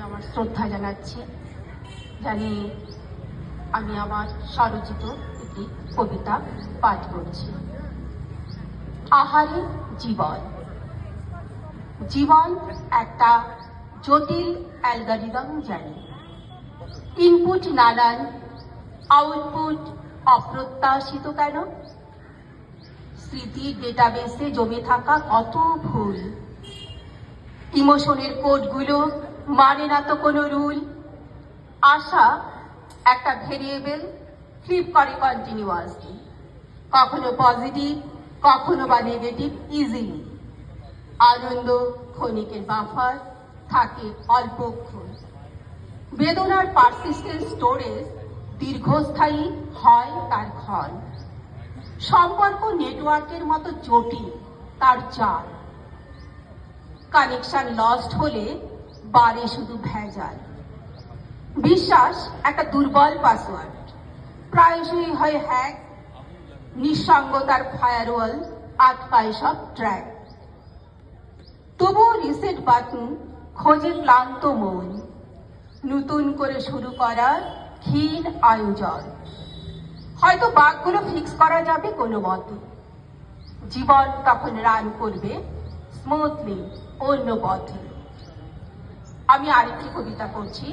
আমার শ্রদ্ধা জানাচ্ছি। জানি আমি আমার স্বরচিত একটি কবিতা পাঠ করছি। আহারে জীবন। জীবন একটা জটিল অ্যালগরিদম জানি। ইনপুট নানান, আউটপুট অপ্রত্যাশিত কেন? স্মৃতির ডেটাবেসে জমে থাকা কত ভুল। ইমোশনের কোডগুলো মানে না তো কোনো রুল। আশা একটা ভেরিয়েবল ফ্লিপ করে কন্টিনিউয়াসলি, কখনো পজিটিভ কখনো বা নেগেটিভ ইজিলি। আনন্দ ক্ষণিকের বাফার থাকে অল্পক্ষণ। বেদনার পারসিস্টেন্ট স্টোরেজ দীর্ঘস্থায়ী হয় তার ক্ষণ। সম্পর্ক নেটওয়ার্কের মতো জটিল তার জাল। কানেকশন লস্ট হলে বাড়ে শুধু ভেজাল। বিশ্বাস একটা দুর্বল পাসওয়ার্ড, প্রায়শই হয় হ্যাক। নিঃসঙ্গতার ফায়ারওয়াল আটকায় সব ট্র্যাক। তবুও রিসেট বাটন খোঁজে ক্লান্ত মন, নতুন করে শুরু করার ক্ষীণ আয়োজন। হয়তো বাগগুলো ফিক্স করা যাবে কোনো মতে। জীবন তখন রান করবে স্মুথলি অন্য পথে। আমি আরেকটি কবিতা পড়ছি।